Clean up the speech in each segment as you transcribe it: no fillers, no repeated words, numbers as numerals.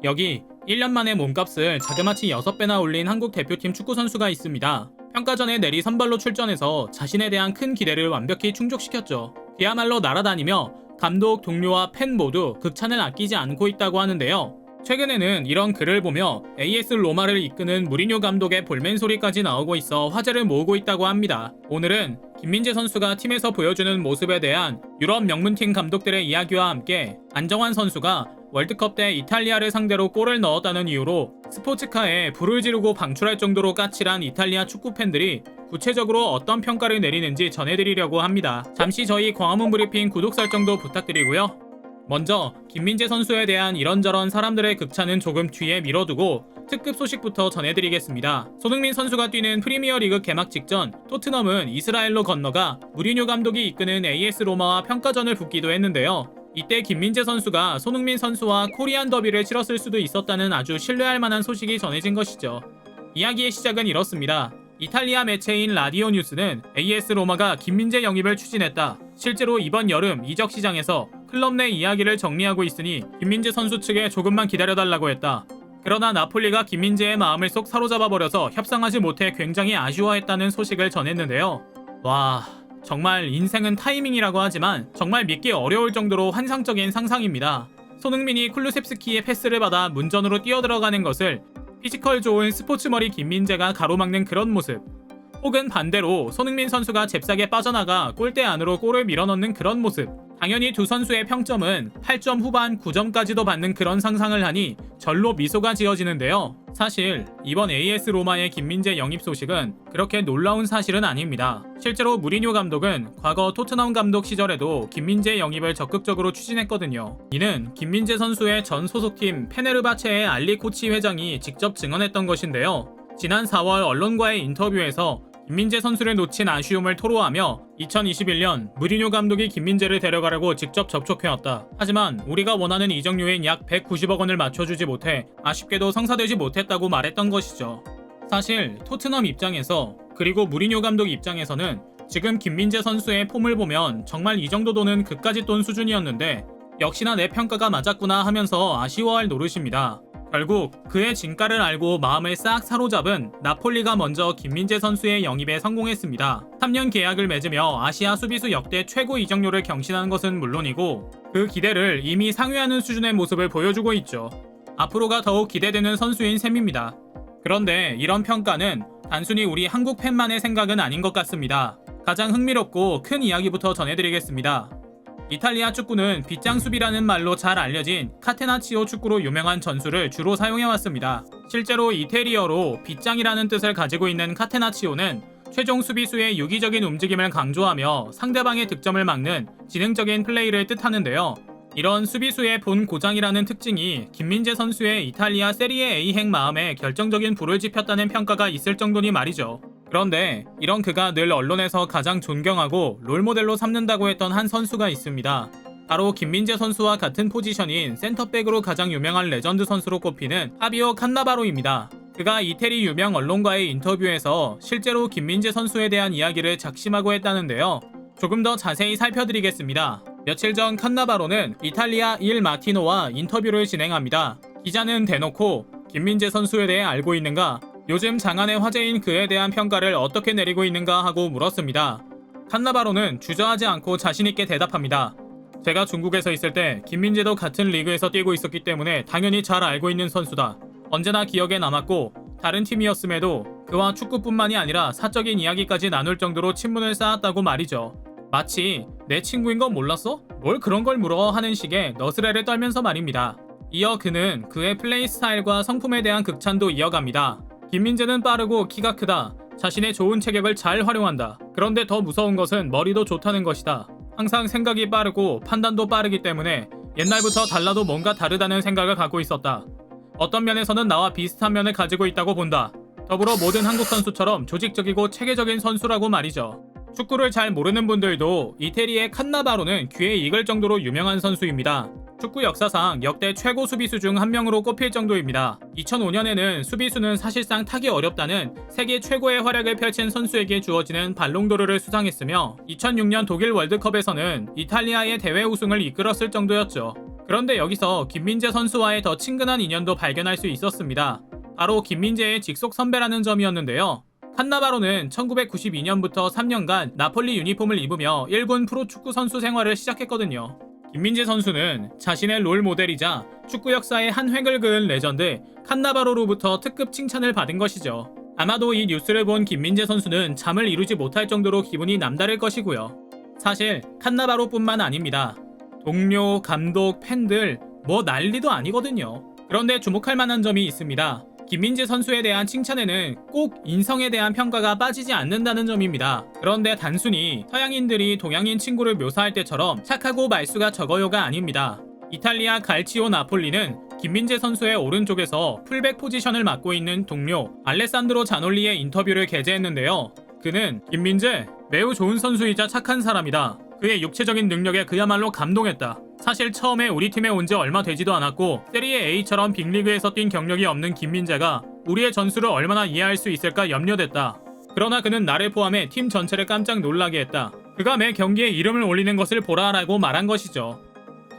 여기 1년 만에 몸값을 자그마치 6배나 올린 한국 대표팀 축구선수가 있습니다. 평가전에 내리 선발로 출전해서 자신에 대한 큰 기대를 완벽히 충족시켰죠. 그야말로 날아다니며 감독, 동료와 팬 모두 극찬을 아끼지 않고 있다고 하는데요. 최근에는 이런 글을 보며 AS 로마를 이끄는 무리뉴 감독의 볼멘 소리까지 나오고 있어 화제를 모으고 있다고 합니다. 오늘은 김민재 선수가 팀에서 보여주는 모습에 대한 유럽 명문팀 감독들의 이야기와 함께 안정환 선수가 월드컵 때 이탈리아를 상대로 골을 넣었다는 이유로 스포츠카에 불을 지르고 방출할 정도로 까칠한 이탈리아 축구 팬들이 구체적으로 어떤 평가를 내리는지 전해드리려고 합니다. 잠시 저희 광화문 브리핑 구독 설정도 부탁드리고요. 먼저 김민재 선수에 대한 이런저런 사람들의 극찬은 조금 뒤에 미뤄두고 특급 소식부터 전해드리겠습니다. 손흥민 선수가 뛰는 프리미어리그 개막 직전 토트넘은 이스라엘로 건너가 무리뉴 감독이 이끄는 AS 로마와 평가전을 붙기도 했는데요. 이때 김민재 선수가 손흥민 선수와 코리안 더비를 치렀을 수도 있었다는 아주 신뢰할 만한 소식이 전해진 것이죠. 이야기의 시작은 이렇습니다. 이탈리아 매체인 라디오 뉴스는 AS 로마가 김민재 영입을 추진했다. 실제로 이번 여름 이적 시장에서 클럽 내 이야기를 정리하고 있으니 김민재 선수 측에 조금만 기다려달라고 했다. 그러나 나폴리가 김민재의 마음을 쏙 사로잡아버려서 협상하지 못해 굉장히 아쉬워했다는 소식을 전했는데요. 와, 정말 인생은 타이밍이라고 하지만 정말 믿기 어려울 정도로 환상적인 상상입니다. 손흥민이 쿨루셉스키의 패스를 받아 문전으로 뛰어들어가는 것을 피지컬 좋은 스포츠머리 김민재가 가로막는 그런 모습, 혹은 반대로 손흥민 선수가 잽싸게 빠져나가 골대 안으로 골을 밀어넣는 그런 모습. 당연히 두 선수의 평점은 8점 후반 9점까지도 받는 그런 상상을 하니 절로 미소가 지어지는데요. 사실 이번 AS 로마의 김민재 영입 소식은 그렇게 놀라운 사실은 아닙니다. 실제로 무리뉴 감독은 과거 토트넘 감독 시절에도 김민재 영입을 적극적으로 추진했거든요. 이는 김민재 선수의 전 소속팀 페네르바체의 알리 코치 회장이 직접 증언했던 것인데요. 지난 4월 언론과의 인터뷰에서 김민재 선수를 놓친 아쉬움을 토로하며 2021년 무리뉴 감독이 김민재를 데려가려고 직접 접촉해왔다. 하지만 우리가 원하는 이적료인 약 190억 원을 맞춰주지 못해 아쉽게도 성사되지 못했다고 말했던 것이죠. 사실 토트넘 입장에서 그리고 무리뉴 감독 입장에서는 지금 김민재 선수의 폼을 보면 정말 이 정도 돈은 그까짓 돈 수준이었는데 역시나 내 평가가 맞았구나 하면서 아쉬워할 노릇입니다. 결국 그의 진가를 알고 마음을 싹 사로잡은 나폴리가 먼저 김민재 선수의 영입에 성공했습니다. 3년 계약을 맺으며 아시아 수비수 역대 최고 이적료를 경신한 것은 물론이고 그 기대를 이미 상회하는 수준의 모습을 보여주고 있죠. 앞으로가 더욱 기대되는 선수인 셈입니다. 그런데 이런 평가는 단순히 우리 한국 팬만의 생각은 아닌 것 같습니다. 가장 흥미롭고 큰 이야기부터 전해드리겠습니다. 이탈리아 축구는 빗장 수비라는 말로 잘 알려진 카테나치오 축구로 유명한 전술을 주로 사용해왔습니다. 실제로 이태리어로 빗장이라는 뜻을 가지고 있는 카테나치오는 최종 수비수의 유기적인 움직임을 강조하며 상대방의 득점을 막는 지능적인 플레이를 뜻하는데요. 이런 수비수의 본 고장이라는 특징이 김민재 선수의 이탈리아 세리에 A 행 마음에 결정적인 불을 지폈다는 평가가 있을 정도니 말이죠. 그런데 이런 그가 늘 언론에서 가장 존경하고 롤모델로 삼는다고 했던 한 선수가 있습니다. 바로 김민재 선수와 같은 포지션인 센터백으로 가장 유명한 레전드 선수로 꼽히는 파비오 칸나바로입니다. 그가 이태리 유명 언론과의 인터뷰에서 실제로 김민재 선수에 대한 이야기를 작심하고 했다는데요. 조금 더 자세히 살펴드리겠습니다. 며칠 전 칸나바로는 이탈리아 일 마티노와 인터뷰를 진행합니다. 기자는 대놓고 김민재 선수에 대해 알고 있는가? 요즘 장안의 화제인 그에 대한 평가를 어떻게 내리고 있는가 하고 물었습니다. 칸나바로는 주저하지 않고 자신있게 대답합니다. 제가 중국에서 있을 때 김민재도 같은 리그에서 뛰고 있었기 때문에 당연히 잘 알고 있는 선수다. 언제나 기억에 남았고 다른 팀이었음에도 그와 축구뿐만이 아니라 사적인 이야기까지 나눌 정도로 친분을 쌓았다고 말이죠. 마치 내 친구인 건 몰랐어? 뭘 그런 걸 물어 하는 식의 너스레를 떨면서 말입니다. 이어 그는 그의 플레이 스타일과 성품에 대한 극찬도 이어갑니다. 김민재는 빠르고 키가 크다. 자신의 좋은 체격을 잘 활용한다. 그런데 더 무서운 것은 머리도 좋다는 것이다. 항상 생각이 빠르고 판단도 빠르기 때문에 옛날부터 달라도 뭔가 다르다는 생각을 갖고 있었다. 어떤 면에서는 나와 비슷한 면을 가지고 있다고 본다. 더불어 모든 한국 선수처럼 조직적이고 체계적인 선수라고 말이죠. 축구를 잘 모르는 분들도 이태리의 칸나바로는 귀에 익을 정도로 유명한 선수입니다. 축구 역사상 역대 최고 수비수 중 한 명으로 꼽힐 정도입니다. 2005년에는 수비수는 사실상 타기 어렵다는 세계 최고의 활약을 펼친 선수에게 주어지는 발롱도르를 수상했으며 2006년 독일 월드컵에서는 이탈리아의 대회 우승을 이끌었을 정도였죠. 그런데 여기서 김민재 선수와의 더 친근한 인연도 발견할 수 있었습니다. 바로 김민재의 직속 선배라는 점이었는데요. 칸나바로는 1992년부터 3년간 나폴리 유니폼을 입으며 1군 프로축구 선수 생활을 시작했거든요. 김민재 선수는 자신의 롤 모델이자 축구 역사의 한 획을 그은 레전드 칸나바로로부터 특급 칭찬을 받은 것이죠. 아마도 이 뉴스를 본 김민재 선수는 잠을 이루지 못할 정도로 기분이 남다를 것이고요. 사실 칸나바로뿐만 아닙니다. 동료, 감독, 팬들 뭐 난리도 아니거든요. 그런데 주목할 만한 점이 있습니다. 김민재 선수에 대한 칭찬에는 꼭 인성에 대한 평가가 빠지지 않는다는 점입니다. 그런데 단순히 서양인들이 동양인 친구를 묘사할 때처럼 착하고 말수가 적어요가 아닙니다. 이탈리아 갈치오 나폴리는 김민재 선수의 오른쪽에서 풀백 포지션을 맡고 있는 동료 알레산드로 자놀리의 인터뷰를 게재했는데요. 그는 김민재 매우 좋은 선수이자 착한 사람이다. 그의 육체적인 능력에 그야말로 감동했다. 사실 처음에 우리 팀에 온 지 얼마 되지도 않았고 세리에 A처럼 빅리그에서 뛴 경력이 없는 김민재가 우리의 전술을 얼마나 이해할 수 있을까 염려됐다. 그러나 그는 나를 포함해 팀 전체를 깜짝 놀라게 했다. 그가 매 경기에 이름을 올리는 것을 보라라고 말한 것이죠.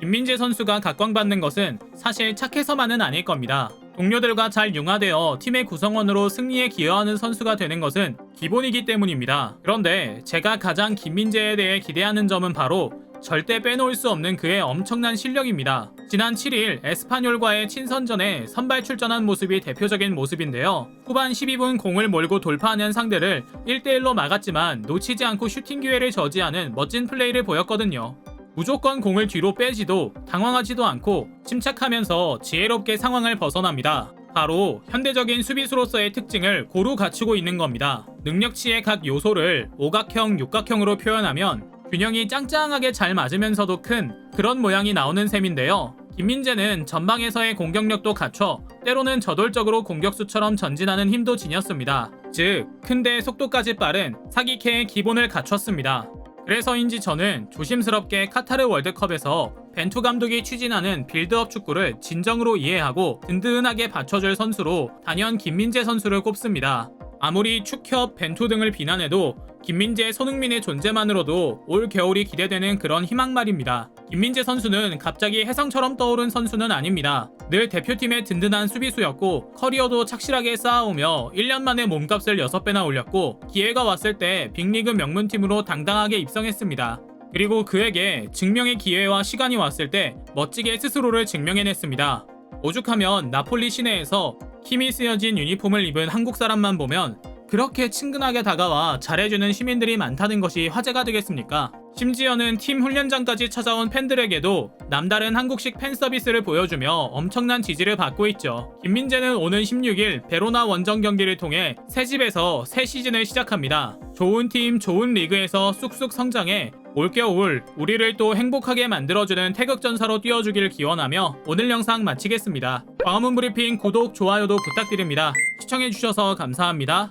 김민재 선수가 각광받는 것은 사실 착해서만은 아닐 겁니다. 동료들과 잘 융화되어 팀의 구성원으로 승리에 기여하는 선수가 되는 것은 기본이기 때문입니다. 그런데 제가 가장 김민재에 대해 기대하는 점은 바로 절대 빼놓을 수 없는 그의 엄청난 실력입니다. 지난 7일 에스파뇰과의 친선전에 선발 출전한 모습이 대표적인 모습인데요. 후반 12분 공을 몰고 돌파하는 상대를 1대1로 막았지만 놓치지 않고 슈팅 기회를 저지하는 멋진 플레이를 보였거든요. 무조건 공을 뒤로 빼지도 당황하지도 않고 침착하면서 지혜롭게 상황을 벗어납니다. 바로 현대적인 수비수로서의 특징을 고루 갖추고 있는 겁니다. 능력치의 각 요소를 오각형, 육각형으로 표현하면 균형이 짱짱하게 잘 맞으면서도 큰 그런 모양이 나오는 셈인데요. 김민재는 전방에서의 공격력도 갖춰 때로는 저돌적으로 공격수처럼 전진하는 힘도 지녔습니다. 즉, 큰데 속도까지 빠른 사기캐의 기본을 갖췄습니다. 그래서인지 저는 조심스럽게 카타르 월드컵에서 벤투 감독이 추진하는 빌드업 축구를 진정으로 이해하고 든든하게 받쳐줄 선수로 단연 김민재 선수를 꼽습니다. 아무리 축협, 벤투 등을 비난해도 김민재, 손흥민의 존재만으로도 올 겨울이 기대되는 그런 희망말입니다. 김민재 선수는 갑자기 혜성처럼 떠오른 선수는 아닙니다. 늘 대표팀의 든든한 수비수였고 커리어도 착실하게 쌓아오며 1년 만에 몸값을 6배나 올렸고 기회가 왔을 때 빅리그 명문팀으로 당당하게 입성했습니다. 그리고 그에게 증명의 기회와 시간이 왔을 때 멋지게 스스로를 증명해냈습니다. 오죽하면 나폴리 시내에서 힘이 쓰여진 유니폼을 입은 한국 사람만 보면 그렇게 친근하게 다가와 잘해주는 시민들이 많다는 것이 화제가 되겠습니까? 심지어는 팀 훈련장까지 찾아온 팬들에게도 남다른 한국식 팬 서비스를 보여주며 엄청난 지지를 받고 있죠. 김민재는 오는 16일 베로나 원정 경기를 통해 새 집에서 새 시즌을 시작합니다. 좋은 팀, 좋은 리그에서 쑥쑥 성장해 올겨울 우리를 또 행복하게 만들어주는 태극전사로 뛰어주길 기원하며 오늘 영상 마치겠습니다. 광화문 브리핑 구독, 좋아요도 부탁드립니다. 시청해주셔서 감사합니다.